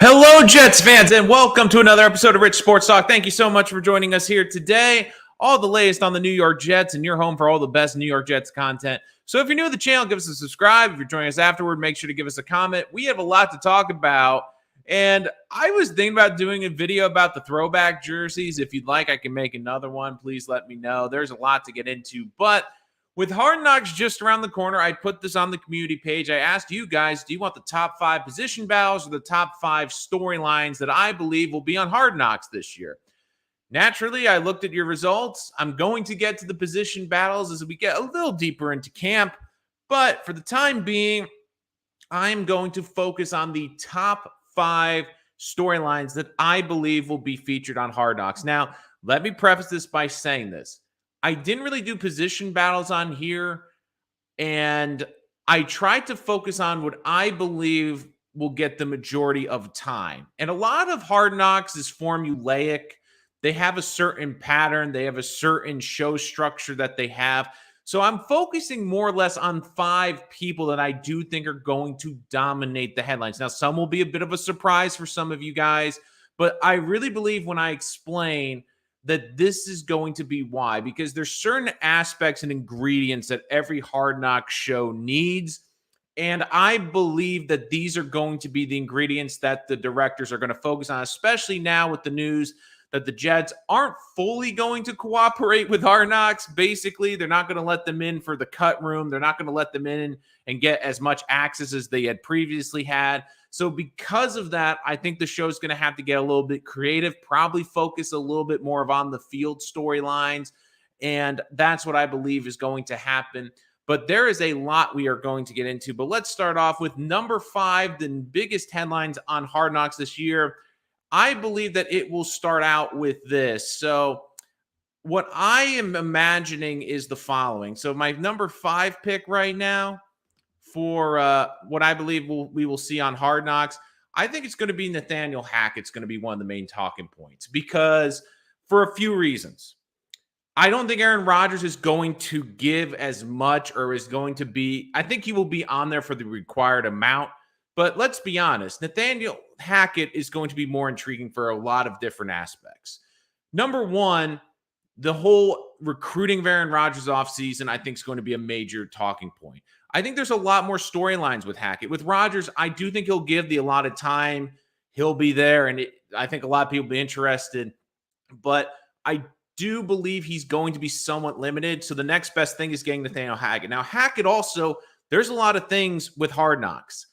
Hello, Jets fans, and welcome to another episode of Rich Sports Talk. Thank you so much for joining us here today. All the latest on the New York Jets, and your home for all the best New York Jets content. So if you're new to the channel, give us a subscribe. If you're joining us afterward, make sure to give us a comment. We have a lot to talk about, and I was thinking about doing a video about the throwback jerseys. If you'd like, I can make another one. Please let me know. There's a lot to get into, but with Hard Knocks just around the corner, I put this on the community page. I asked you guys, do you want the top 5 position battles or the top 5 storylines that I believe will be on Hard Knocks this year? Naturally, I looked at your results. I'm going to get to the position battles as we get a little deeper into camp. But for the time being, I'm going to focus on the top 5 storylines that I believe will be featured on Hard Knocks. Now, let me preface this by saying this. I didn't really do position battles on here, and I tried to focus on what I believe will get the majority of time. And a lot of Hard Knocks is formulaic. They have a certain pattern. They have a certain show structure that they have. So I'm focusing more or less on 5 people that I do think are going to dominate the headlines. Now, some will be a bit of a surprise for some of you guys, but I really believe when I explain that this is going to be why, because there's certain aspects and ingredients that every Hard Knock show needs. And I believe that these are going to be the ingredients that the directors are going to focus on, especially now with the news that the Jets aren't fully going to cooperate with Hard Knocks. Basically, they're not going to let them in for the cut room. They're not going to let them in and get as much access as they had previously had. So because of that, I think the show's going to have to get a little bit creative, probably focus a little bit more of on the field storylines. And that's what I believe is going to happen. But there is a lot we are going to get into. But let's start off with number 5, the biggest headlines on Hard Knocks this year. I believe that it will start out with this. So what I am imagining is the following. So my number 5 pick right now for what I believe we will see on Hard Knocks, I think it's going to be Nathaniel Hackett's going to be one of the main talking points, because for a few reasons. I don't think Aaron Rodgers is going to give as much, or is going to be, I think he will be on there for the required amount. But let's be honest, Nathaniel Hackett is going to be more intriguing for a lot of different aspects. Number one, the whole recruiting of Aaron Rodgers offseason, I think, is going to be a major talking point. I think there's a lot more storylines with Hackett. With Rodgers, I do think he'll give the allotted time. He'll be there, and I think a lot of people will be interested. But I do believe he's going to be somewhat limited. So the next best thing is getting Nathaniel Hackett. Now, Hackett also, there's a lot of things with Hard Knocks.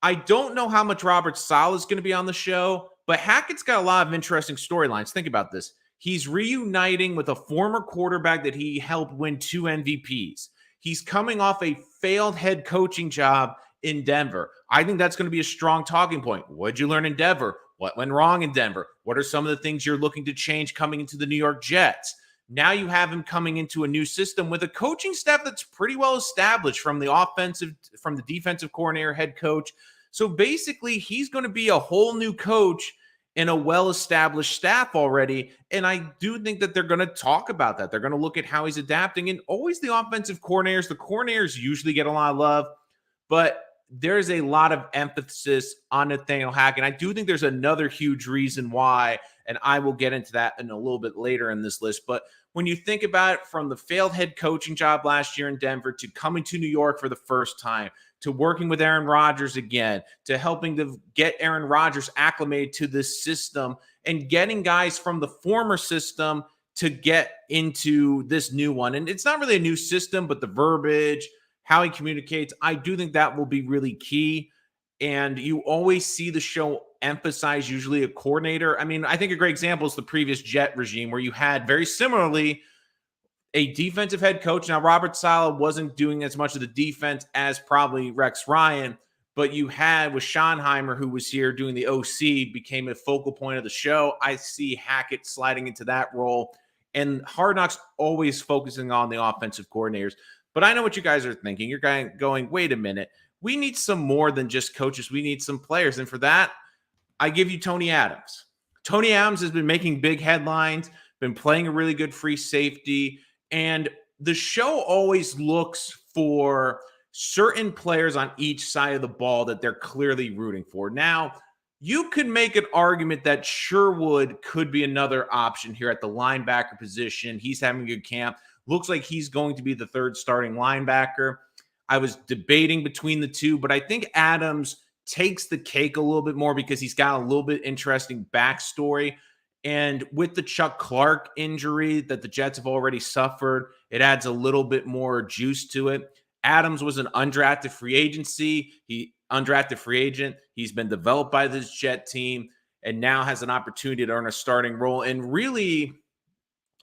I don't know how much Robert Saleh is going to be on the show, but Hackett's got a lot of interesting storylines. Think about this. He's reuniting with a former quarterback that he helped win 2 MVPs. He's coming off a failed head coaching job in Denver. I think that's going to be a strong talking point. What did you learn in Denver? What went wrong in Denver? What are some of the things you're looking to change coming into the New York Jets? Now you have him coming into a new system with a coaching staff that's pretty well established, from the defensive coordinator, head coach. So basically, he's going to be a whole new coach and a well-established staff already. And I do think that they're going to talk about that. They're going to look at how he's adapting. And always the offensive coordinators, the coordinators usually get a lot of love, but there's a lot of emphasis on Nathaniel Hackett. And I do think there's another huge reason why, and I will get into that in a little bit later in this list. But when you think about it, from the failed head coaching job last year in Denver to coming to New York for the first time, to working with Aaron Rodgers again, to helping to get Aaron Rodgers acclimated to this system, and getting guys from the former system to get into this new one. And it's not really a new system, but the verbiage, how he communicates, I do think that will be really key. And you always see the show emphasize usually a coordinator. I mean, I think a great example is the previous Jet regime, where you had very similarly a defensive head coach. Now, Robert Saleh wasn't doing as much of the defense as probably Rex Ryan, but you had with Schottenheimer, who was here doing the OC, became a focal point of the show. I see Hackett sliding into that role, and Hard Knocks always focusing on the offensive coordinators. But I know what you guys are thinking. You're going, wait a minute. We need some more than just coaches. We need some players. And for that, I give you Tony Adams. Tony Adams has been making big headlines, been playing a really good free safety. And the show always looks for certain players on each side of the ball that they're clearly rooting for. Now, You could make an argument that Sherwood could be another option here at the linebacker position. He's having a good camp. Looks like he's going to be the third starting linebacker. I was debating between the two, but I think Adams takes the cake a little bit more because he's got a little bit interesting backstory. And with the Chuck Clark injury that the Jets have already suffered, it adds a little bit more juice to it. Adams was an undrafted free agent. He's been developed by this Jet team and now has an opportunity to earn a starting role, and really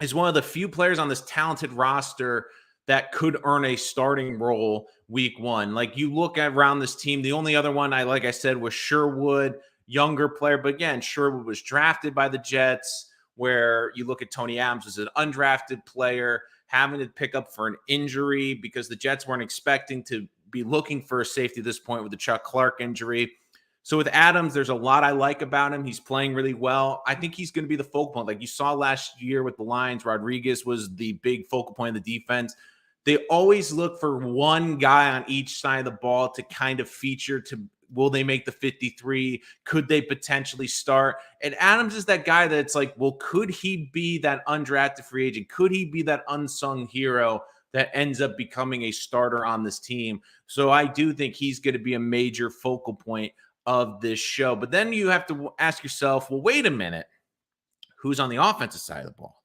is one of the few players on this talented roster that could earn a starting role week one. Like, you look at around this team, the only other one like I said, was Sherwood, younger player. But again, Sherwood was drafted by the Jets, where you look at Tony Adams as an undrafted player, having to pick up for an injury because the Jets weren't expecting to be looking for a safety at this point with the Chuck Clark injury. So with Adams, there's a lot I like about him. He's playing really well. I think he's going to be the focal point. Like you saw last year with the Lions, Rodriguez was the big focal point of the defense. They always look for one guy on each side of the ball to kind of feature. Will they make the 53? Could they potentially start? And Adams is that guy that's like, well, could he be that undrafted free agent? Could he be that unsung hero that ends up becoming a starter on this team? So I do think he's going to be a major focal point of this show. But then you have to ask yourself, well, wait a minute, who's on the offensive side of the ball?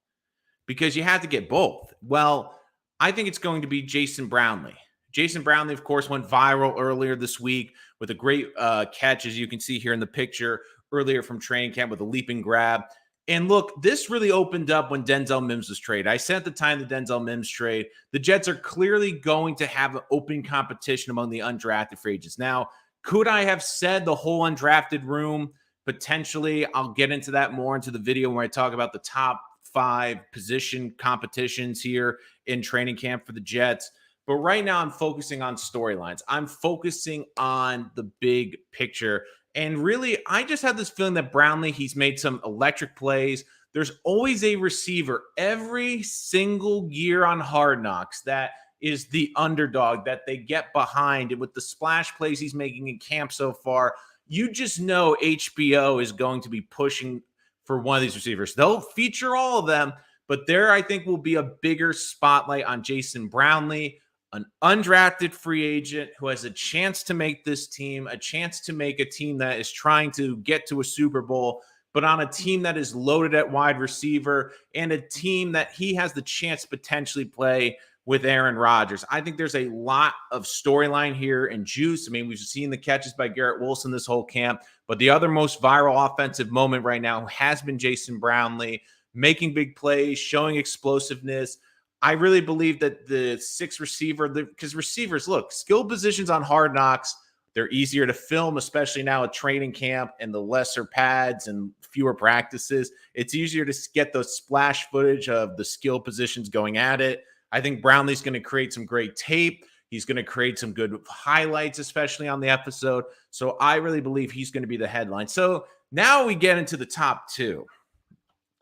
Because you have to get both. Well, I think it's going to be Jason Brownlee. Jason Brownlee, of course, went viral earlier this week with a great catch, as you can see here in the picture, earlier from training camp with a leaping grab. And look, this really opened up when Denzel Mims was traded. I said at the time the Denzel Mims trade, the Jets are clearly going to have an open competition among the undrafted free agents. Now, could I have said the whole undrafted room? Potentially. I'll get into that more into the video where I talk about the top 5 position competitions here in training camp for the Jets. But right now I'm focusing on storylines. I'm focusing on the big picture. And really, I just have this feeling that Brownlee, he's made some electric plays. There's always a receiver every single year on Hard Knocks that is the underdog that they get behind. And with the splash plays he's making in camp so far, you just know HBO is going to be pushing for one of these receivers. They'll feature all of them, but there I think will be a bigger spotlight on Jason Brownlee, an undrafted free agent who has a chance to make this team, a chance to make a team that is trying to get to a Super Bowl, but on a team that is loaded at wide receiver and a team that he has the chance to potentially play with Aaron Rodgers. I think there's a lot of storyline here and juice. I mean, we've seen the catches by Garrett Wilson this whole camp, but the other most viral offensive moment right now has been Jason Brownlee making big plays, showing explosiveness. I really believe that the 6th receiver, because receivers, look, skill positions on Hard Knocks, they're easier to film, especially now at training camp and the lesser pads and fewer practices. It's easier to get those splash footage of the skill positions going at it. I think Brownlee's going to create some great tape. He's going to create some good highlights, especially on the episode. So I really believe he's going to be the headline. So now we get into the top 2.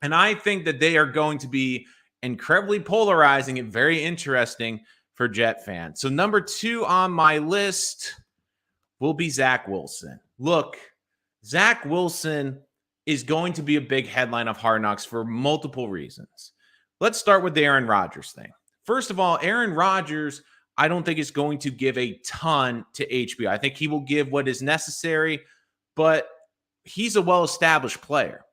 And I think that they are going to be incredibly polarizing and very interesting for Jet fans. So number 2 on my list will be Zach Wilson. Look, Zach Wilson is going to be a big headline of Hard Knocks for multiple reasons. Let's start with the Aaron Rodgers thing. First of all, Aaron Rodgers, I don't think is going to give a ton to HBO. I think he will give what is necessary, but he's a well-established player.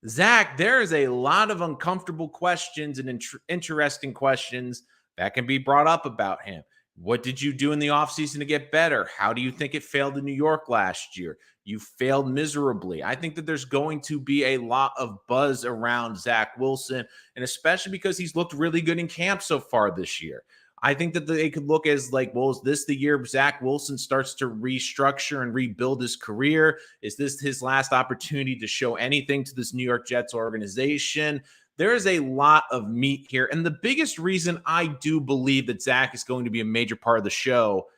Zach, there is a lot of uncomfortable questions and interesting questions that can be brought up about him. What did you do in the offseason to get better? How do you think it failed in New York last year? You failed miserably. I think that there's going to be a lot of buzz around Zach Wilson, and especially because he's looked really good in camp so far this year. I think that they could look as like, well, is this the year Zach Wilson starts to restructure and rebuild his career? Is this his last opportunity to show anything to this New York Jets organization? There is a lot of meat here. And the biggest reason I do believe that Zach is going to be a major part of the show,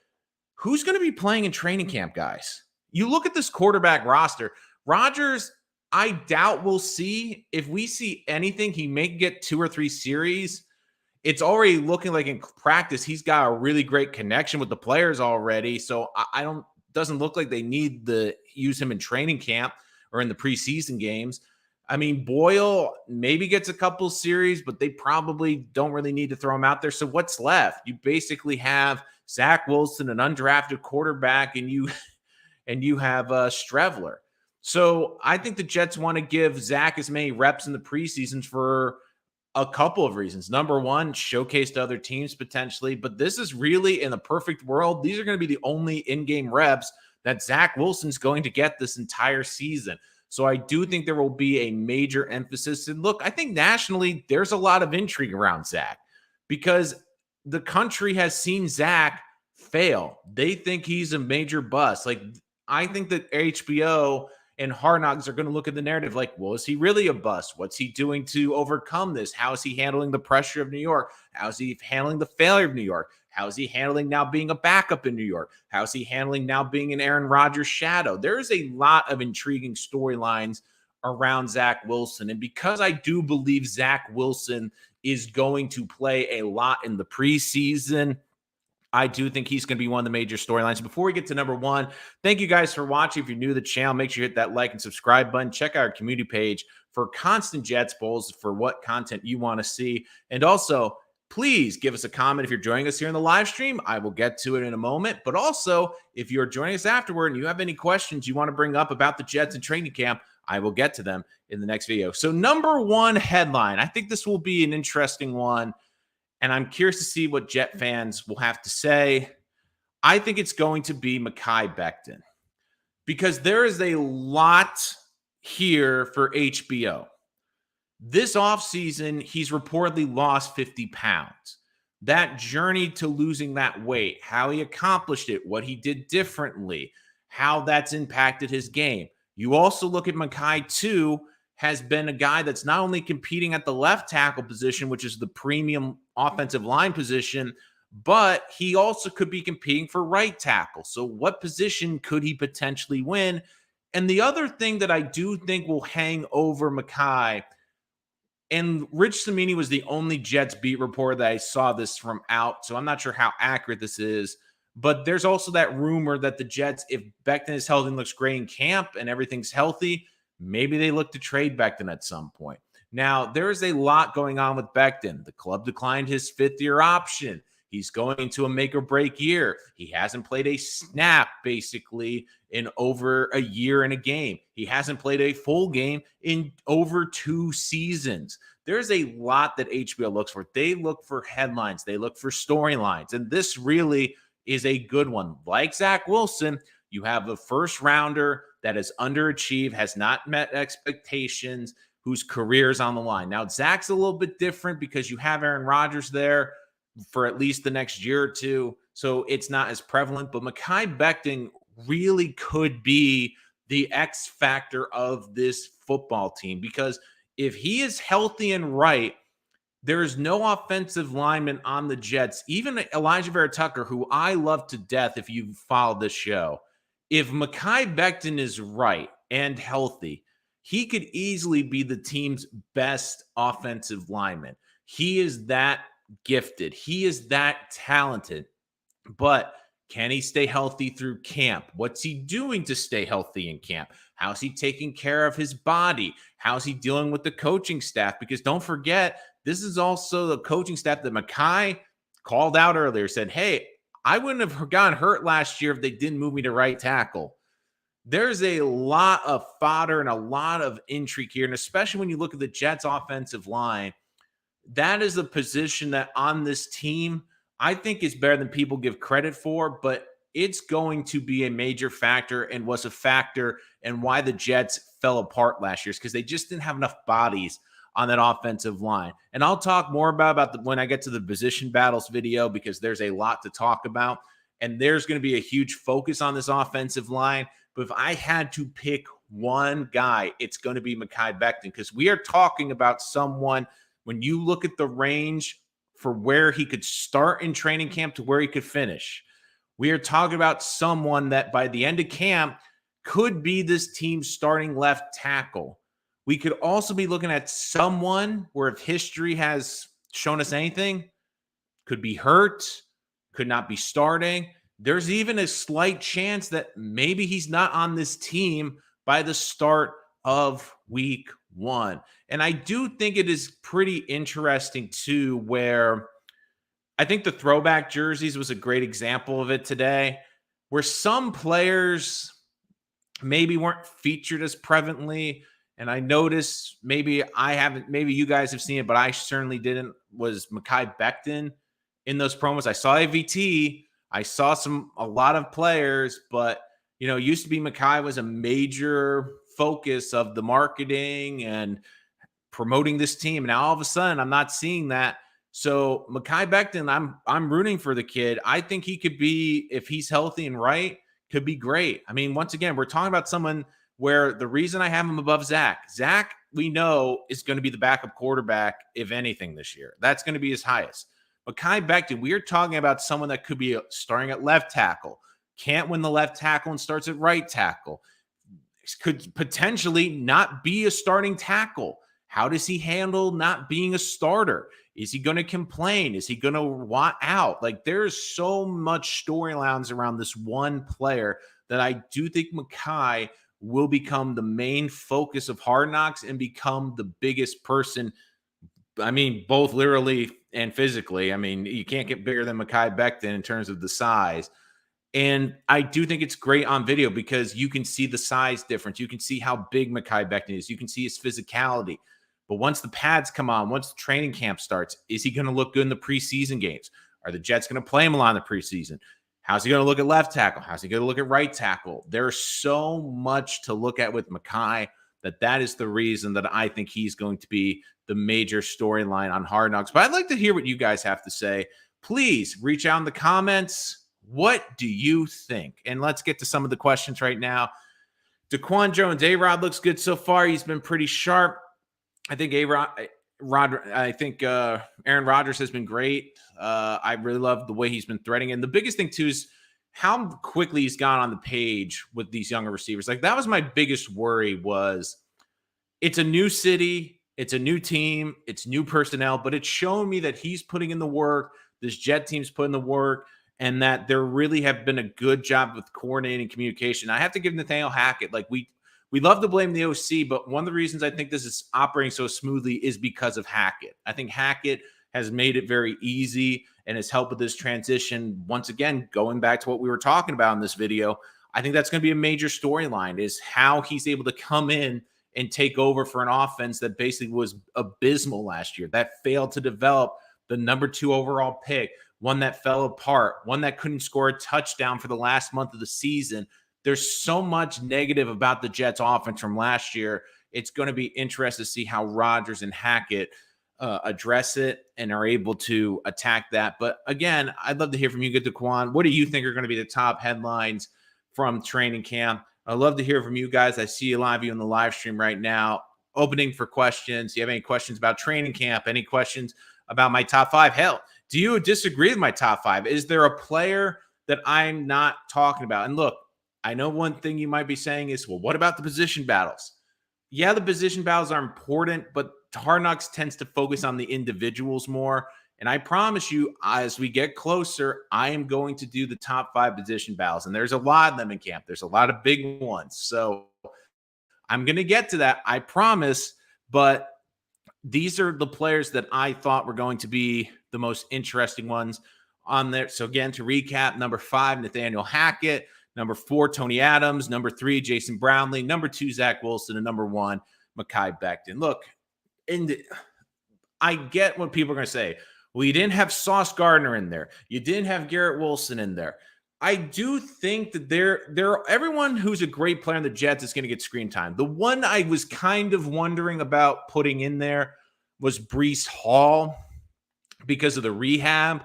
who's going to be playing in training camp, guys? You look at this quarterback roster. Rodgers, I doubt we'll see. If we see anything, he may get 2 or 3 series. It's already looking like in practice, he's got a really great connection with the players already. So I don't, doesn't look like they need use him in training camp or in the preseason games. I mean, Boyle maybe gets a couple series, but they probably don't really need to throw him out there. So what's left? You basically have Zach Wilson, an undrafted quarterback, and you have Strevler. So I think the Jets want to give Zach as many reps in the preseasons for a couple of reasons. Number one, showcase to other teams potentially, but this is really, in the perfect world, these are going to be the only in-game reps that Zach Wilson's going to get this entire season. So I do think there will be a major emphasis. And look, I think nationally, there's a lot of intrigue around Zach because the country has seen Zach fail. They think he's a major bust. Like, I think that HBO and Hard Knocks are going to look at the narrative like, well, is he really a bust? What's he doing to overcome this? How is he handling the pressure of New York? How is he handling the failure of New York? How is he handling now being a backup in New York? How is he handling now being an Aaron Rodgers shadow? There's a lot of intriguing storylines around Zach Wilson. And because I do believe Zach Wilson is going to play a lot in the preseason, I do think he's going to be one of the major storylines. Before we get to number one, thank you guys for watching. If you're new to the channel, make sure you hit that like and subscribe button. Check out our community page for constant Jets Bowls for what content you want to see. And also, please give us a comment if you're joining us here in the live stream. I will get to it in a moment. But also, if you're joining us afterward and you have any questions you want to bring up about the Jets and training camp, I will get to them in the next video. So number one headline, I think this will be an interesting one. And I'm curious to see what Jet fans will have to say. I think it's going to be Mekhi Becton because there is a lot here for HBO. This offseason, he's reportedly lost 50 pounds. That journey to losing that weight, how he accomplished it, what he did differently, how that's impacted his game. You also look at Mekhi, too, has been a guy that's not only competing at the left tackle position, which is the premium offensive line position, but he also could be competing for right tackle. So what position could he potentially win? And the other thing that I do think will hang over Mekhi, and Rich Cimini was the only Jets beat reporter that I saw this from out, so I'm not sure how accurate this is, but there's also that rumor that the Jets, if Becton is healthy and looks great in camp and everything's healthy, maybe they look to trade Becton at some point. Now, there is a lot going on with Becton. The club declined his fifth-year option. He's going into a make-or-break year. He hasn't played a snap, basically, in over a year in a game. He hasn't played a full game in over 2 seasons. There's a lot that HBO looks for. They look for headlines. They look for storylines. And this really is a good one. Like Zach Wilson, you have a first-rounder that has underachieved, has not met expectations, whose career is on the line. Now, Zach's a little bit different because you have Aaron Rodgers there for at least the next year or two, so it's not as prevalent. But Mekhi Becton really could be the X factor of this football team because if he is healthy and right, there is no offensive lineman on the Jets, even Elijah Vera-Tucker, who I love to death if you've followed this show. If Mekhi Becton is right and healthy, he could easily be the team's best offensive lineman. He is that gifted. He is that talented. But can he stay healthy through camp? What's he doing to stay healthy in camp? How's he taking care of his body? How's he dealing with the coaching staff? Because don't forget, this is also the coaching staff that Mekhi called out earlier, said, hey, I wouldn't have gotten hurt last year if they didn't move me to right tackle. There's a lot of fodder and a lot of intrigue here, and especially when you look at the Jets' offensive line, that is a position that on this team I think is better than people give credit for, but it's going to be a major factor and was a factor in why the Jets fell apart last year, because they just didn't have enough bodies on that offensive line. And I'll talk more about when I get to the position battles video, because there's a lot to talk about, and there's going to be a huge focus on this offensive line. But if I had to pick one guy, it's going to be Mekhi Becton, because we are talking about someone, when you look at the range for where he could start in training camp to where he could finish, we are talking about someone that by the end of camp could be this team's starting left tackle. We could also be looking at someone where, if history has shown us anything, could be hurt, could not be starting. there's even a slight chance that maybe he's not on this team by the start of week 1. And I do think it is pretty interesting too, where I think the throwback jerseys was a great example of it today, where some players maybe weren't featured as prevalently. And I noticed, maybe I haven't, maybe you guys have seen it, but I certainly didn't, was Mekhi Becton in those promos. I saw AVT, I saw a lot of players, but it used to be Mekhi was a major focus of the marketing and promoting this team. Now all of a sudden I'm not seeing that. So Mekhi Becton, I'm rooting for the kid. I think he could be, if he's healthy and right, could be great. I mean, once again, we're talking about someone where the reason I have him above Zach, we know is going to be the backup quarterback, if anything, this year. That's going to be his highest. Mekhi Becton, we are talking about someone that could be starting at left tackle, can't win the left tackle and starts at right tackle, could potentially not be a starting tackle. How does he handle not being a starter? Is he going to complain? Is he going to want out? Like, there's so much storylines around this one player that I do think Mekhi will become the main focus of Hard Knocks and become the biggest person. I mean, both literally and physically. I mean, you can't get bigger than Mekhi Becton in terms of the size. And I do think it's great on video because you can see the size difference. You can see how big Mekhi Becton is. You can see his physicality. But once the pads come on, once the training camp starts, is he going to look good in the preseason games? Are the Jets going to play him a lot in the preseason? How's he going to look at left tackle? How's he going to look at right tackle? There's so much to look at with Mekhi that is the reason that I think he's going to be the major storyline on Hard Knocks. But I'd like to hear what you guys have to say. Please reach out in the comments. What do you think? And let's get to some of the questions right now. Daquan Jones, A-Rod looks good so far. He's been pretty sharp. I think Aaron Rodgers has been great. I really love the way he's been threading. And the biggest thing, too, is how quickly he's gone on the page with these younger receivers. Like, that was my biggest worry, was it's a new city, it's a new team, it's new personnel, but it's shown me that he's putting in the work, this Jet team's putting the work, and that there really have been a good job with coordinating communication. I have to give Nathaniel Hackett, like, we love to blame the OC, but one of the reasons I think this is operating so smoothly is because of Hackett. I think Hackett has made it very easy and has helped with this transition. Once again, going back to what we were talking about in this video, I think that's going to be a major storyline, is how he's able to come in and take over for an offense that basically was abysmal last year, that failed to develop the number 2 overall pick, one that fell apart, one that couldn't score a touchdown for the last month of the season. There's so much negative about the Jets offense from last year. It's going to be interesting to see how Rodgers and Hackett address it and are able to attack that. But again, I'd love to hear from you, Daquan. What do you think are going to be the top headlines from training camp? I'd love to hear from you guys. I see a lot of you in the live stream right now. Opening for questions. Do you have any questions about training camp? Any questions about my top 5? Hell, do you disagree with my top 5? Is there a player that I'm not talking about? And look, I know one thing you might be saying is, well, what about the position battles? Yeah, the position battles are important, but Hard Knocks tends to focus on the individuals more. And I promise you, as we get closer, I am going to do the top 5 position battles. And there's a lot of them in camp. There's a lot of big ones. So I'm going to get to that, I promise. But these are the players that I thought were going to be the most interesting ones on there. So again, to recap, number 5, Nathaniel Hackett. Number 4, Tony Adams. Number 3, Jason Brownlee. Number 2, Zach Wilson. And number 1, Mekhi Becton. Look, I get what people are going to say. Well, you didn't have Sauce Gardner in there. You didn't have Garrett Wilson in there. I do think that everyone who's a great player on the Jets is going to get screen time. The one I was kind of wondering about putting in there was Breece Hall because of the rehab.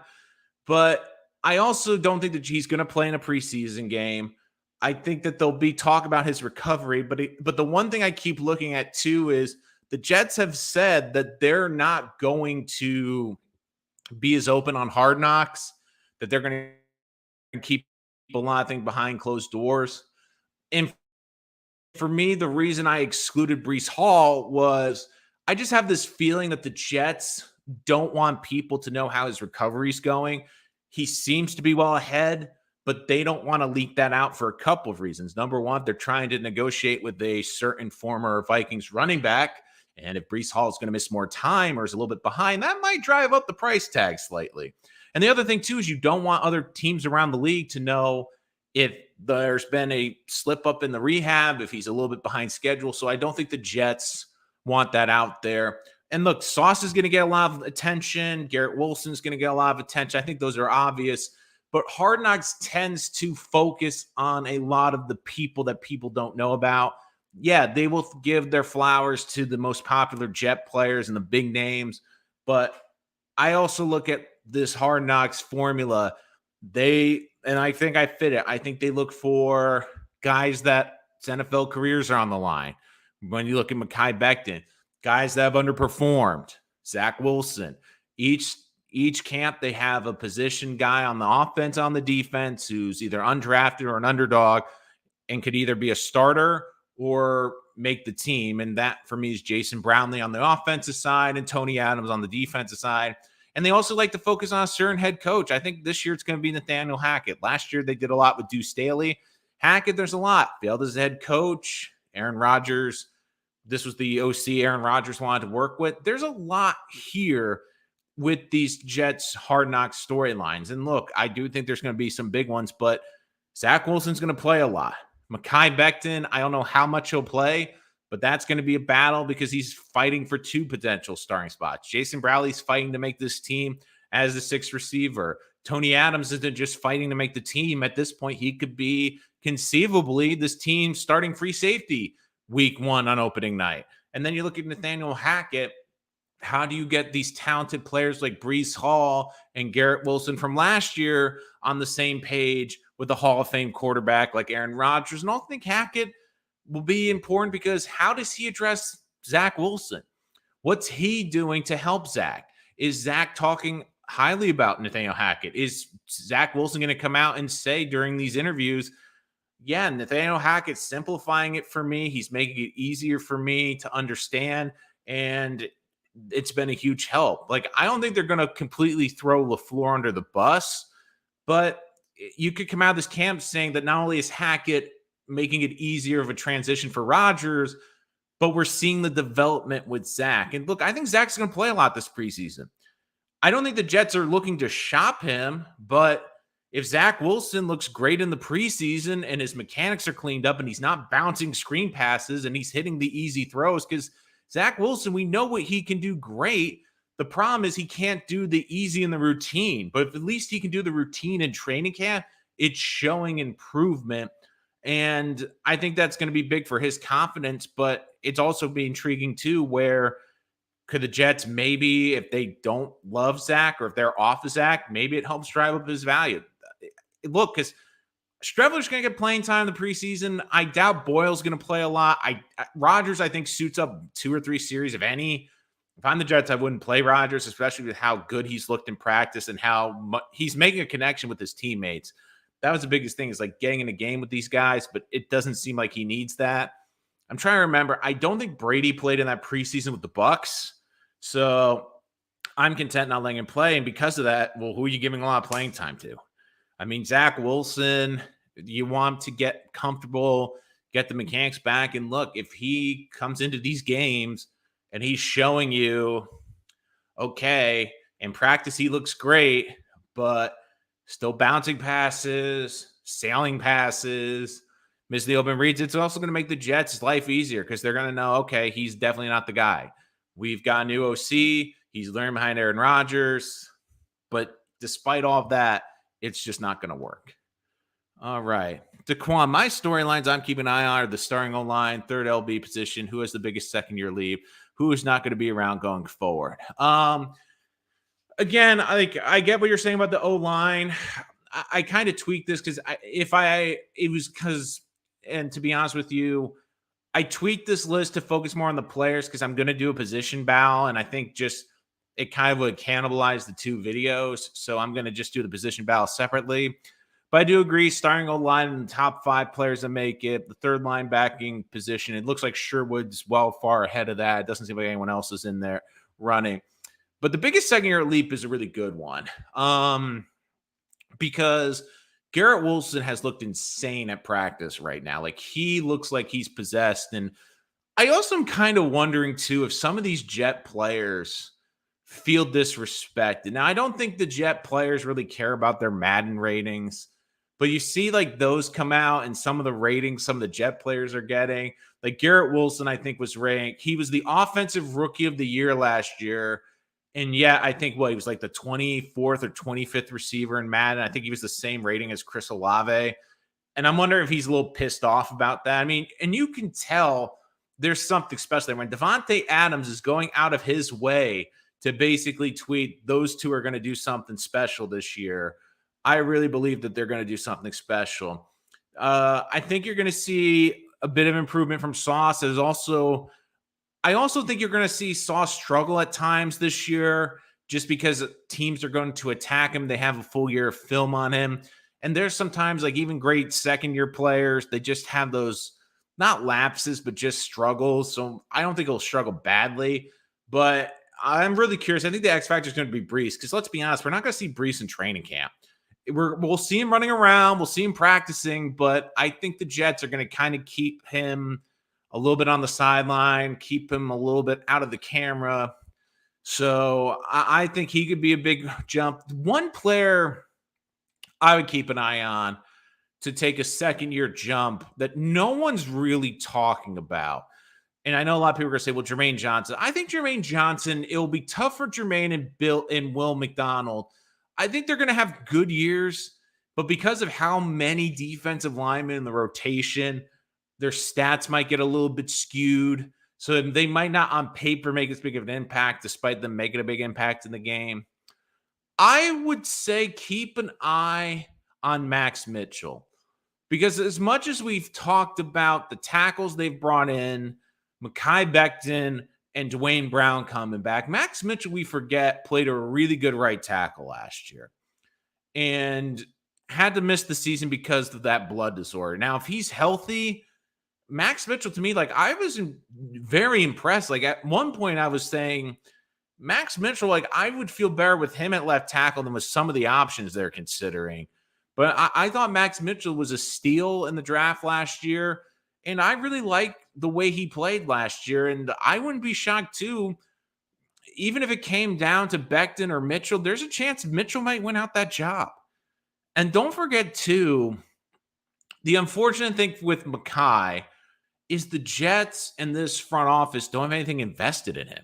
But I also don't think that he's going to play in a preseason game. I think that there'll be talk about his recovery. But the one thing I keep looking at, too, is the Jets have said that they're not going to be as open on Hard Knocks, that they're going to keep a lot of things behind closed doors. And for me, the reason I excluded Breece Hall was I just have this feeling that the Jets don't want people to know how his recovery is going. He seems to be well ahead, but they don't want to leak that out for a couple of reasons. Number one, they're trying to negotiate with a certain former Vikings running back. And if Breece Hall is going to miss more time or is a little bit behind, that might drive up the price tag slightly. And the other thing, too, is you don't want other teams around the league to know if there's been a slip up in the rehab, if he's a little bit behind schedule. So I don't think the Jets want that out there. And look, Sauce is going to get a lot of attention. Garrett Wilson's going to get a lot of attention. I think those are obvious. But Hard Knocks tends to focus on a lot of the people that people don't know about. Yeah, they will give their flowers to the most popular Jet players and the big names. But I also look at this Hard Knocks formula. And I think I fit it. I think they look for guys that NFL careers are on the line. When you look at Mekhi Becton, guys that have underperformed, Zach Wilson, each camp, they have a position guy on the offense, on the defense, who's either undrafted or an underdog and could either be a starter or make the team. And that, for me, is Jason Brownlee on the offensive side and Tony Adams on the defensive side. And they also like to focus on a certain head coach. I think this year it's going to be Nathaniel Hackett. Last year they did a lot with Deuce Staley. Hackett, there's a lot. Failed as a head coach. Aaron Rodgers, this was the OC Aaron Rodgers wanted to work with. There's a lot here with these Jets Hard Knocks storylines. And look, I do think there's going to be some big ones, but Zach Wilson's going to play a lot. Mekhi Becton, I don't know how much he'll play, but that's going to be a battle because he's fighting for two potential starting spots. Jason Brownlee's fighting to make this team as the sixth receiver. Tony Adams isn't just fighting to make the team. At this point, he could be conceivably this team starting free safety week one on opening night. And then you look at Nathaniel Hackett. How do you get these talented players like Breece Hall and Garrett Wilson from last year on the same page with a Hall of Fame quarterback like Aaron Rodgers? And I also think Hackett will be important because how does he address Zach Wilson? What's he doing to help Zach? Is Zach talking highly about Nathaniel Hackett? Is Zach Wilson going to come out and say during these interviews, yeah, Nathaniel Hackett's simplifying it for me. He's making it easier for me to understand. And it's been a huge help. Like, I don't think they're going to completely throw LaFleur under the bus, but you could come out of this camp saying that not only is Hackett making it easier of a transition for Rodgers, but we're seeing the development with Zach. And look, I think Zach's going to play a lot this preseason. I don't think the Jets are looking to shop him, but if Zach Wilson looks great in the preseason and his mechanics are cleaned up and he's not bouncing screen passes and he's hitting the easy throws, because Zach Wilson, we know what he can do great. The problem is he can't do the easy and the routine, but if at least he can do the routine in training camp, it's showing improvement. And I think that's going to be big for his confidence, but it's also be intriguing too, where could the Jets, maybe if they don't love Zach or if they're off of Zach, maybe it helps drive up his value. Look, because Streveler's going to get playing time in the preseason. I doubt Boyle's going to play a lot. Rodgers, I think, suits up 2 or 3 series, if any. If I'm the Jets, I wouldn't play Rodgers, especially with how good he's looked in practice and how much he's making a connection with his teammates. That was the biggest thing, is like getting in a game with these guys, but it doesn't seem like he needs that. I'm trying to remember. I don't think Brady played in that preseason with the Bucks, so I'm content not letting him play. And because of that, well, who are you giving a lot of playing time to? I mean, Zach Wilson, you want him to get comfortable, get the mechanics back. And look, if he comes into these games and he's showing you, okay, in practice he looks great, but still bouncing passes, sailing passes, miss the open reads, it's also going to make the Jets' life easier because they're going to know, okay, he's definitely not the guy. We've got a new OC. He's learning behind Aaron Rodgers. But despite all of that, it's just not going to work. All right. Daquan, my storylines I'm keeping an eye on are the starting O-line, third LB position, who has the biggest second-year leave, who is not going to be around going forward. Again, I get what you're saying about the O-line. I kind of tweaked this because and to be honest with you, I tweaked this list to focus more on the players because I'm going to do a position battle, and I think just it kind of would cannibalize the 2 videos. So I'm going to just do the position battle separately. But I do agree, starting O-line in the top 5 players that make it, the third linebacking position, it looks like Sherwood's well far ahead of that. It doesn't seem like anyone else is in there running. But the biggest second-year leap is a really good one because Garrett Wilson has looked insane at practice right now. Like, he looks like he's possessed. And I also am kind of wondering, too, if some of these Jet players feel disrespected. Now, I don't think the Jet players really care about their Madden ratings, but you see like those come out and some of the ratings some of the Jet players are getting. Like Garrett Wilson, I think, was ranked. He was the offensive rookie of the year last year. And yeah, I think he was like the 24th or 25th receiver in Madden. I think he was the same rating as Chris Olave. And I'm wondering if he's a little pissed off about that. I mean, and you can tell there's something special when Devontae Adams is going out of his way to basically tweet, those two are going to do something special this year. I really believe that they're going to do something special. I think you're going to see a bit of improvement from Sauce. I also think you're going to see Sauce struggle at times this year just because teams are going to attack him. They have a full year of film on him. And there's sometimes like even great second-year players, they just have those, not lapses, but just struggles. So I don't think he'll struggle badly. But I'm really curious. I think the X factor is going to be Breece because let's be honest, we're not going to see Breece in training camp. We'll see him running around. We'll see him practicing. But I think the Jets are going to kind of keep him a little bit on the sideline, keep him a little bit out of the camera. So I think he could be a big jump. One player I would keep an eye on to take a second-year jump that no one's really talking about. And I know a lot of people are going to say, well, Jermaine Johnson. I think Jermaine Johnson, it'll be tough for Jermaine and Bill and Will McDonald. I think they're going to have good years, but because of how many defensive linemen in the rotation, their stats might get a little bit skewed. So they might not on paper make as big of an impact, despite them making a big impact in the game. I would say keep an eye on Max Mitchell. Because as much as we've talked about the tackles they've brought in, Mekhi Becton and Dwayne Brown coming back, Max Mitchell, we forget, played a really good right tackle last year and had to miss the season because of that blood disorder. Now, if he's healthy, Max Mitchell, to me, like I was very impressed. Like at one point I was saying, Max Mitchell, like I would feel better with him at left tackle than with some of the options they're considering. But I thought Max Mitchell was a steal in the draft last year. And I really liked the way he played last year. And I wouldn't be shocked too, even if it came down to Becton or Mitchell, there's a chance Mitchell might win out that job. And don't forget too, the unfortunate thing with Mekhi is the Jets and this front office don't have anything invested in him.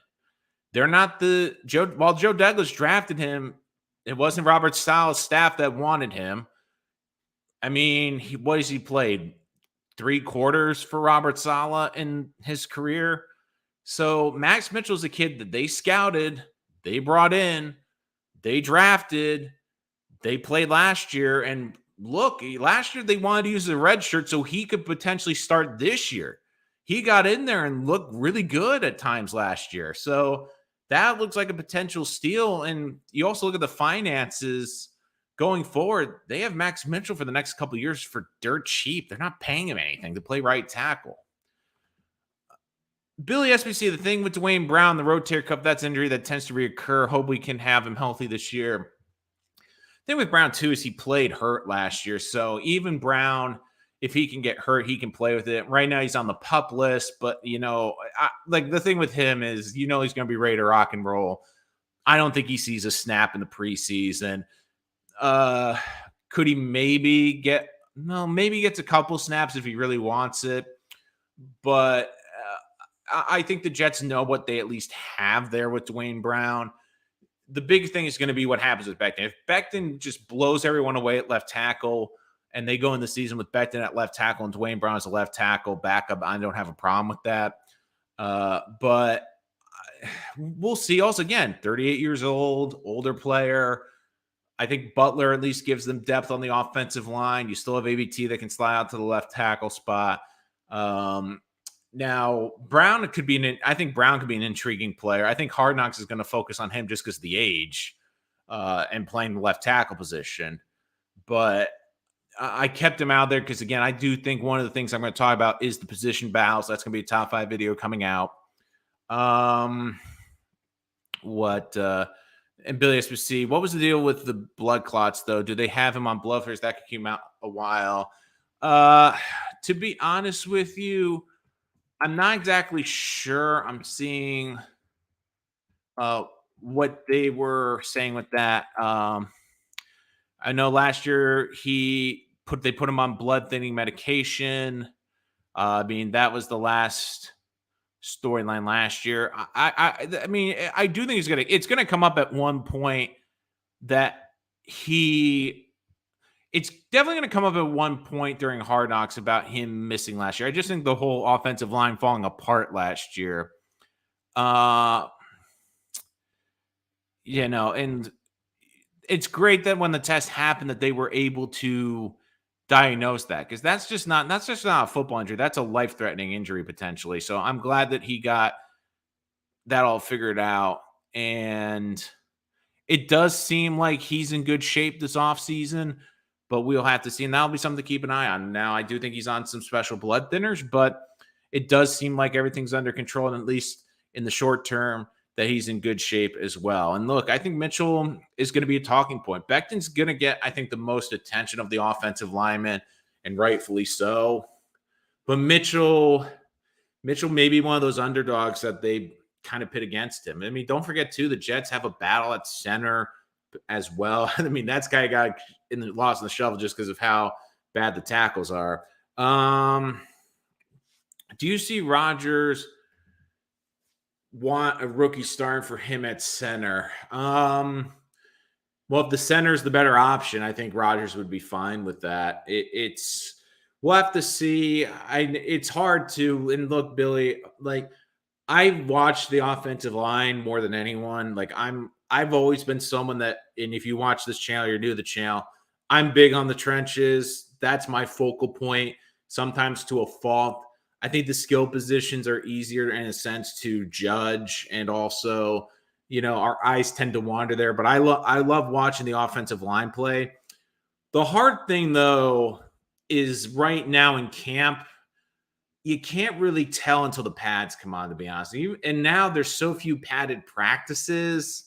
They're not while Joe Douglas drafted him, it wasn't Robert Sala's staff that wanted him. I mean, what has he played? 3 quarters for Robert Saleh in his career. So Max Mitchell's a kid that they scouted, they brought in, they drafted, they played last year. And look, last year they wanted to use the red shirt so he could potentially start this year. He got in there and looked really good at times last year. So that looks like a potential steal. And you also look at the finances going forward. They have Max Mitchell for the next couple of years for dirt cheap. They're not paying him anything to play right tackle. Billy SBC, the thing with Dwayne Brown, the rotator cuff, that's injury that tends to reoccur. Hope we can have him healthy this year. The thing with Brown, too, is he played hurt last year. So even Brown, if he can get hurt, he can play with it. Right now, he's on the PUP list. But, like the thing with him is, he's going to be ready to rock and roll. I don't think he sees a snap in the preseason. Could he maybe gets a couple snaps if he really wants it. But I think the Jets know what they at least have there with Dwayne Brown. The big thing is going to be what happens with Becton. If Becton just blows everyone away at left tackle and they go in the season with Becton at left tackle and Dwayne Brown as a left tackle backup, I don't have a problem with that. But we'll see. Also, again, 38 years old, older player. I think Butler at least gives them depth on the offensive line. You still have ABT that can slide out to the left tackle spot. Now, Brown could be I think Brown could be an intriguing player. I think Hard Knocks is going to focus on him just because of the age and playing the left tackle position. But I kept him out there because, again, I do think one of the things I'm going to talk about is the position battles. That's going to be a top 5 video coming out. And Billy SBC, what was the deal with the blood clots, though? Do they have him on blood thinners? That could keep him out a while. To be honest with you, I'm not exactly sure. I'm seeing what they were saying with that. I know last year they put him on blood thinning medication. I mean, that was the last storyline last year. I mean, I do think it's gonna come up at one point that it's definitely going to come up at one point during Hard Knocks about him missing last year. I just think the whole offensive line falling apart last year. And it's great that when the test happened that they were able to diagnose that, because that's just not a football injury. That's a life-threatening injury potentially. So I'm glad that he got that all figured out. And it does seem like he's in good shape this offseason, but we'll have to see. And that'll be something to keep an eye on. Now, I do think he's on some special blood thinners, but it does seem like everything's under control, and at least in the short term, that he's in good shape as well. And look, I think Mitchell is going to be a talking point. Becton's going to get, I think, the most attention of the offensive linemen, and rightfully so. But Mitchell may be one of those underdogs that they kind of pit against him. I mean, don't forget, too, the Jets have a battle at center as well. I mean, that's guy got lost in the shuffle just because of how bad the tackles are. Do you see Rodgers want a rookie starting for him at center? Well, if the center is the better option, I think Rodgers would be fine with that. We'll have to see. It's hard to, and look, Billy, like, I watch the offensive line more than anyone. Like, I've always been someone that, and if you watch this channel, you're new to the channel, I'm big on the trenches. That's my focal point, sometimes to a fault. I think the skill positions are easier in a sense to judge, and also, our eyes tend to wander there. But I love watching the offensive line play. The hard thing, though, is right now in camp, you can't really tell until the pads come on, to be honest. And now there's so few padded practices.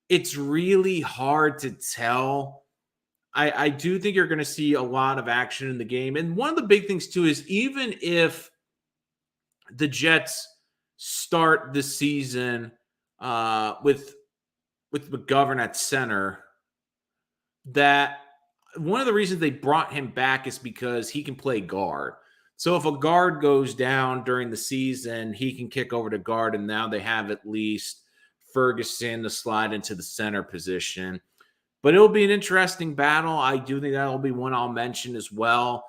It's really hard to tell. I do think you're going to see a lot of action in the game. And one of the big things, too, is even if the Jets start the season with McGovern at center, that one of the reasons they brought him back is because he can play guard. So if a guard goes down during the season, he can kick over to guard, and now they have at least Ferguson to slide into the center position. But it'll be an interesting battle. I do think that'll be one I'll mention as well.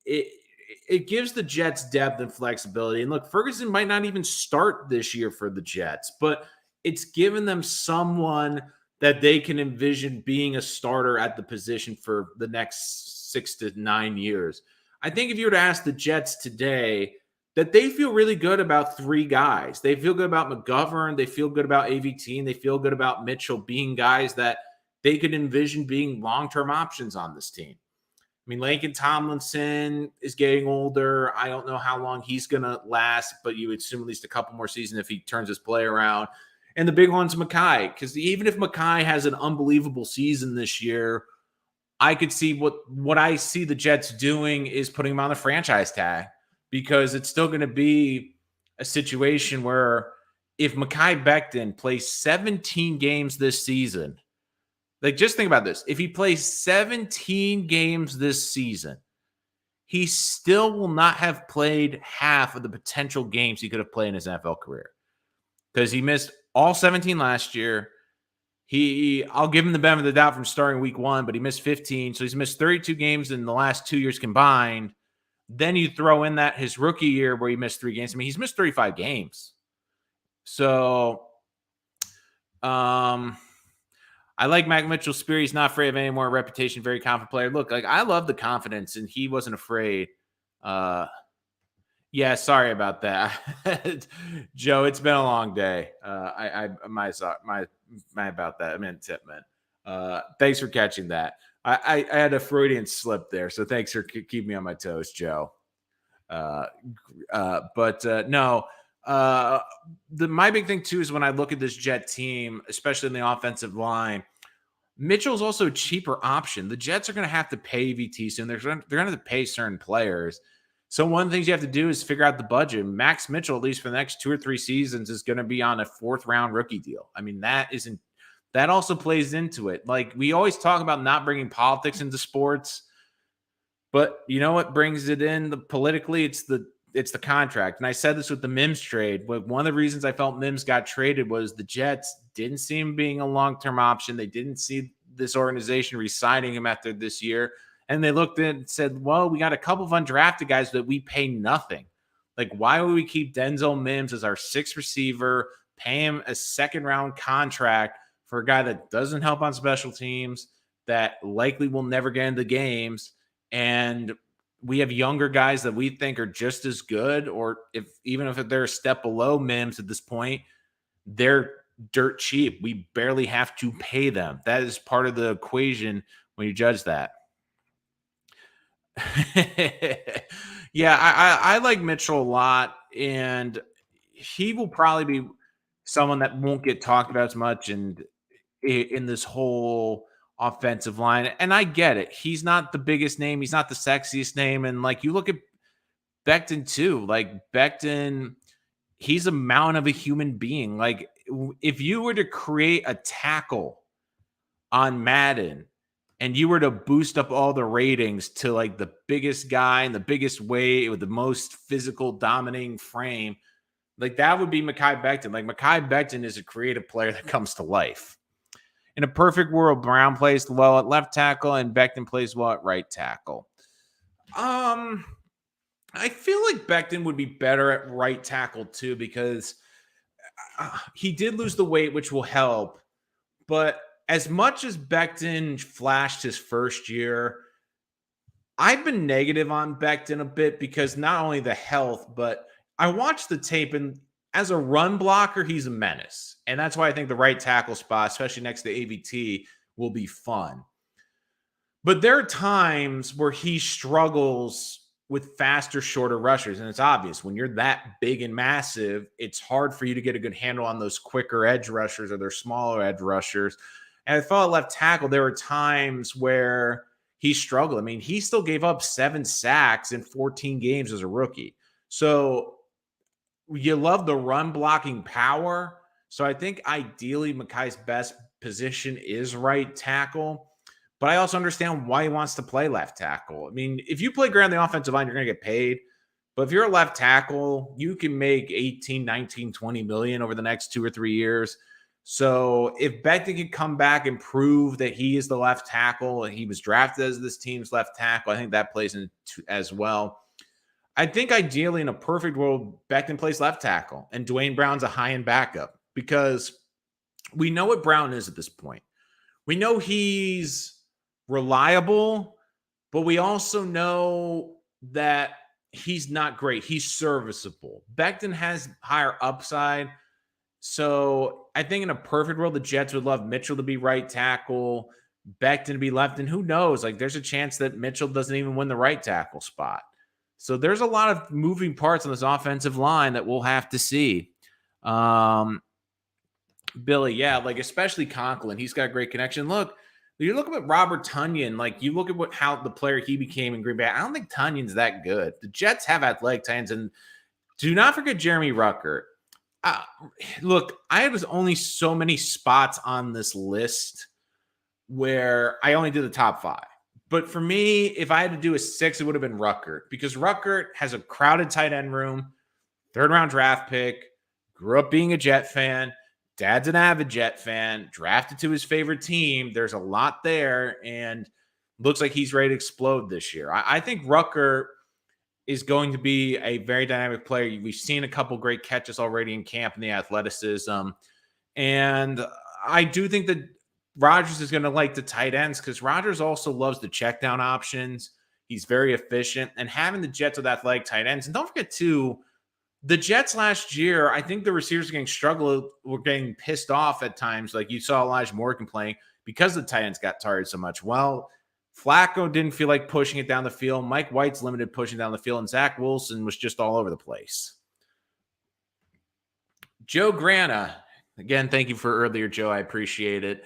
It gives the Jets depth and flexibility. And look, Ferguson might not even start this year for the Jets, but it's given them someone that they can envision being a starter at the position for the next 6 to 9 years. I think if you were to ask the Jets today, that they feel really good about three guys. They feel good about McGovern. They feel good about AVT. And they feel good about Mitchell being guys that they could envision being long-term options on this team. I mean, Laken Tomlinson is getting older. I don't know how long he's going to last, but you would assume at least a couple more seasons if he turns his play around. And the big one's Mekhi, because even if Mekhi has an unbelievable season this year, I could see what I see the Jets doing is putting him on the franchise tag, because it's still going to be a situation where if Mekhi Becton plays 17 games this season, like, just think about this. If he plays 17 games this season, he still will not have played half of the potential games he could have played in his NFL career, because he missed all 17 last year. I'll give him the benefit of the doubt from starting week 1, but he missed 15. So he's missed 32 games in the last 2 years combined. Then you throw in that his rookie year where he missed 3 games. I mean, he's missed 35 games. So, I like Mac Mitchell's spirit. He's not afraid of any more reputation. Very confident player. Look, like, I love the confidence, and he wasn't afraid. Yeah, sorry about that, Joe. It's been a long day. My about that. I meant Tipman. Thanks for catching that. I had a Freudian slip there, so thanks for keeping me on my toes, Joe. No. Uh, my big thing too is when I look at this Jet team, especially in the offensive line, Mitchell's also a cheaper option. The Jets are going to have to pay VT soon. They're going to have to pay certain players. So one of the things you have to do is figure out the budget. Max Mitchell, at least for the next 2 or 3 seasons, is going to be on a 4th round rookie deal. I mean, that also plays into it. Like, we always talk about not bringing politics into sports, but you know what brings it in politically? It's the contract. And I said this with the Mims trade. One of the reasons I felt Mims got traded was the Jets didn't see him being a long-term option. They didn't see this organization re-signing him after this year. And they looked at it and said, well, we got a couple of undrafted guys that we pay nothing. Like, why would we keep Denzel Mims as our 6th receiver, pay him a 2nd-round contract for a guy that doesn't help on special teams, that likely will never get into games, and we have younger guys that we think are just as good, or even if they're a step below Mims at this point, they're dirt cheap. We barely have to pay them. That is part of the equation when you judge that. Yeah, I like Mitchell a lot, and he will probably be someone that won't get talked about as much and in this whole offensive line. And I get it. He's not the biggest name. He's not the sexiest name. And like, you look at Becton too, like Becton, he's a mountain of a human being. Like, if you were to create a tackle on Madden and you were to boost up all the ratings to like the biggest guy and the biggest weight with the most physical dominating frame, like that would be Mekhi Becton. Like, Mekhi Becton is a creative player that comes to life. In a perfect world, Brown plays well at left tackle and Becton plays well at right tackle. I feel like Becton would be better at right tackle too, because he did lose the weight, which will help. But as much as Becton flashed his first year, I've been negative on Becton a bit because not only the health, but I watched the tape, and as a run blocker, he's a menace. And that's why I think the right tackle spot, especially next to AVT, will be fun. But there are times where he struggles with faster, shorter rushers. And it's obvious when you're that big and massive, it's hard for you to get a good handle on those quicker edge rushers or their smaller edge rushers. And I thought at left tackle, there were times where he struggled. I mean, he still gave up 7 sacks in 14 games as a rookie. So you love the run blocking power. So I think ideally Mekhi's best position is right tackle. But I also understand why he wants to play left tackle. I mean, if you play great on the offensive line, you're going to get paid. But if you're a left tackle, you can make 18, 19, 20 million over the next 2 or 3 years. So if Becton can come back and prove that he is the left tackle and he was drafted as this team's left tackle, I think that plays in as well. I think ideally in a perfect world, Becton plays left tackle and Dwayne Brown's a high-end backup, because we know what Brown is at this point. We know he's reliable, but we also know that he's not great. He's serviceable. Becton has higher upside. So I think in a perfect world, the Jets would love Mitchell to be right tackle, Becton to be left. And who knows? Like, there's a chance that Mitchell doesn't even win the right tackle spot. So there's a lot of moving parts on this offensive line that we'll have to see. Billy, yeah, like especially Conklin. He's got a great connection. Look, you look at Robert Tonyan, like you look at how the player he became in Green Bay. I don't think Tunyan's that good. The Jets have athletic tight ends, and do not forget Jeremy Ruckert. Look, I have only so many spots on this list where I only did the top 5. But for me, if I had to do a 6, it would have been Ruckert, because Ruckert has a crowded tight end room, 3rd-round draft pick, grew up being a Jet fan. Dad's an avid Jet fan, drafted to his favorite team. There's a lot there, and looks like he's ready to explode this year. I think Ruckert is going to be a very dynamic player. We've seen a couple great catches already in camp in the athleticism. And I do think that Rodgers is going to like the tight ends, because Rodgers also loves the check down options. He's very efficient, and having the Jets with athletic tight ends. And don't forget too, the Jets last year, I think the receivers were getting pissed off at times. Like you saw Elijah Moore complaining because the tight ends got targeted so much. Well, Flacco didn't feel like pushing it down the field. Mike White's limited pushing down the field, and Zach Wilson was just all over the place. Joe Grana. Again, thank you for earlier, Joe. I appreciate it.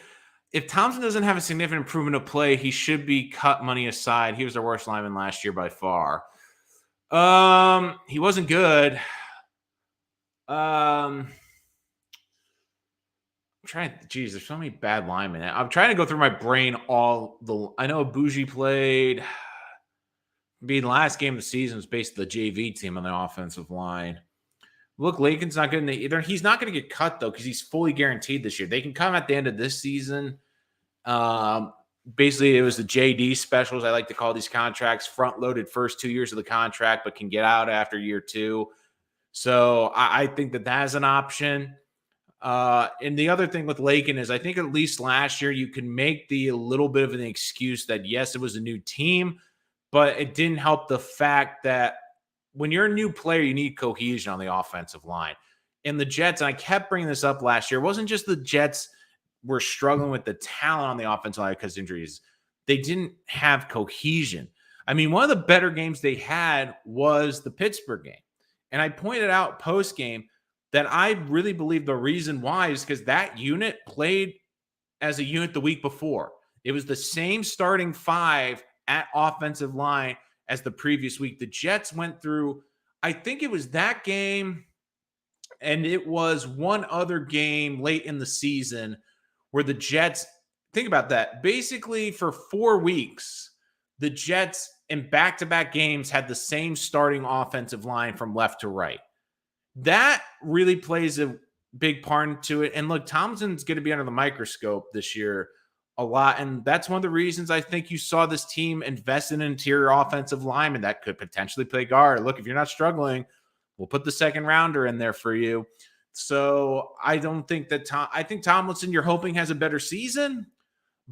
If Thompson doesn't have a significant improvement of play, he should be cut money aside. He was our worst lineman last year by far. He wasn't good. I'm trying. Geez, there's so many bad linemen. I'm trying to go through my brain. I know Bougie played. The last game of the season was based on the JV team on the offensive line. Look, Lakin's not going to either. He's not going to get cut though because he's fully guaranteed this year. They can come at the end of this season. Basically, it was the JD specials. I like to call these contracts front-loaded first 2 years of the contract, but can get out after year 2. So I think that is an option. And the other thing with Lakin is I think at least last year you can make a little bit of an excuse that, yes, it was a new team, but it didn't help the fact that when you're a new player, you need cohesion on the offensive line. And the Jets, and I kept bringing this up last year, it wasn't just the Jets were struggling with the talent on the offensive line because injuries. They didn't have cohesion. I mean, one of the better games they had was the Pittsburgh game. And I pointed out post-game that I really believe the reason why is because that unit played as a unit the week before. It was the same starting 5 at offensive line as the previous week. The Jets went through, I think it was that game, and it was one other game late in the season where the Jets, think about that, basically for 4 weeks, the Jets in back-to-back games had the same starting offensive line from left to right. That really plays a big part into it. And look, Thompson's going to be under the microscope this year a lot. And that's one of the reasons I think you saw this team invest in an interior offensive lineman that could potentially play guard. Look, if you're not struggling, we'll put the second rounder in there for you. So I don't think that I think Tomlinson, you're hoping, has a better season,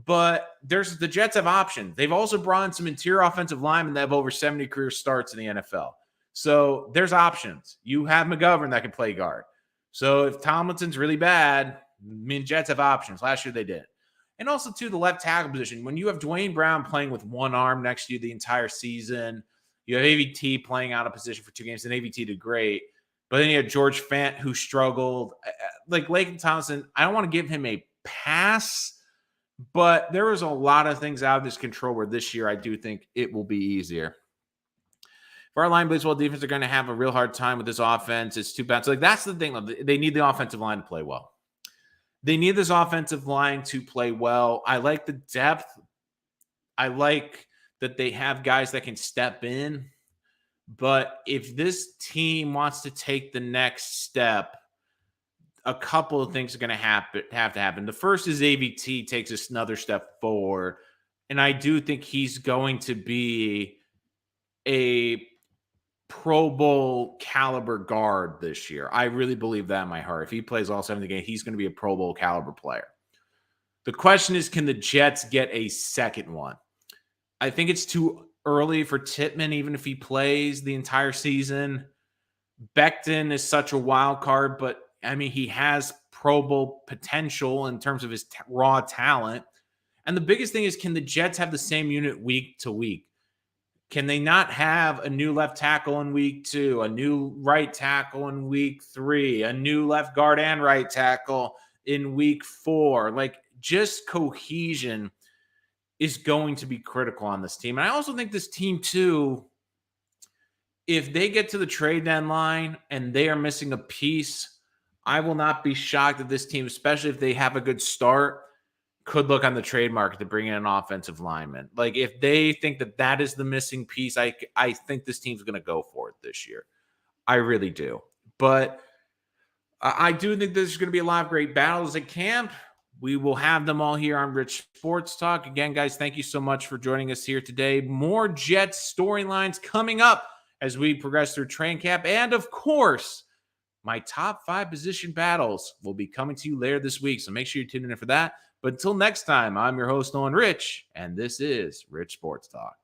but the Jets have options. They've also brought in some interior offensive linemen that have over 70 career starts in the NFL. So there's options. You have McGovern that can play guard. So if Tomlinson's really bad, Jets have options. Last year they did. And also, too, the left tackle position. When you have Dwayne Brown playing with one arm next to you the entire season, you have AVT playing out of position for 2 games, and AVT did great. But then you have George Fant, who struggled. Like Lakin Thompson, I don't want to give him a pass, but there was a lot of things out of his control where this year I do think it will be easier. If our line plays well, defense are going to have a real hard time with this offense. It's too bad. So that's the thing. They need the offensive line to play well. They need this offensive line to play well. I like the depth. I like that they have guys that can step in. But if this team wants to take the next step, a couple of things are going to have to happen. The first is AVT takes another step forward. And I do think he's going to be a Pro Bowl caliber guard this year. I really believe that in my heart. If he plays all 70 games, he's going to be a Pro Bowl caliber player. The question is, can the Jets get a second one? I think it's too early for Tippmann, even if he plays the entire season. Becton is such a wild card, but I mean, he has Pro Bowl potential in terms of his raw talent. And the biggest thing is, can the Jets have the same unit week to week? Can they not have a new left tackle in week 2, a new right tackle in week 3, a new left guard and right tackle in week 4? Like, just cohesion is going to be critical on this team. And I also think this team, too, if they get to the trade deadline and they are missing a piece, I will not be shocked that this team, especially if they have a good start, could look on the trade market to bring in an offensive lineman. Like, if they think that is the missing piece, I think this team's going to go for it this year. I really do. But I do think there's going to be a lot of great battles at camp. We will have them all here on Rich Sports Talk. Again, guys, thank you so much for joining us here today. More Jets storylines coming up as we progress through training camp. And, of course, my top 5 position battles will be coming to you later this week. So make sure you tune in for that. But until next time, I'm your host, Nolan Rich, and this is Rich Sports Talk.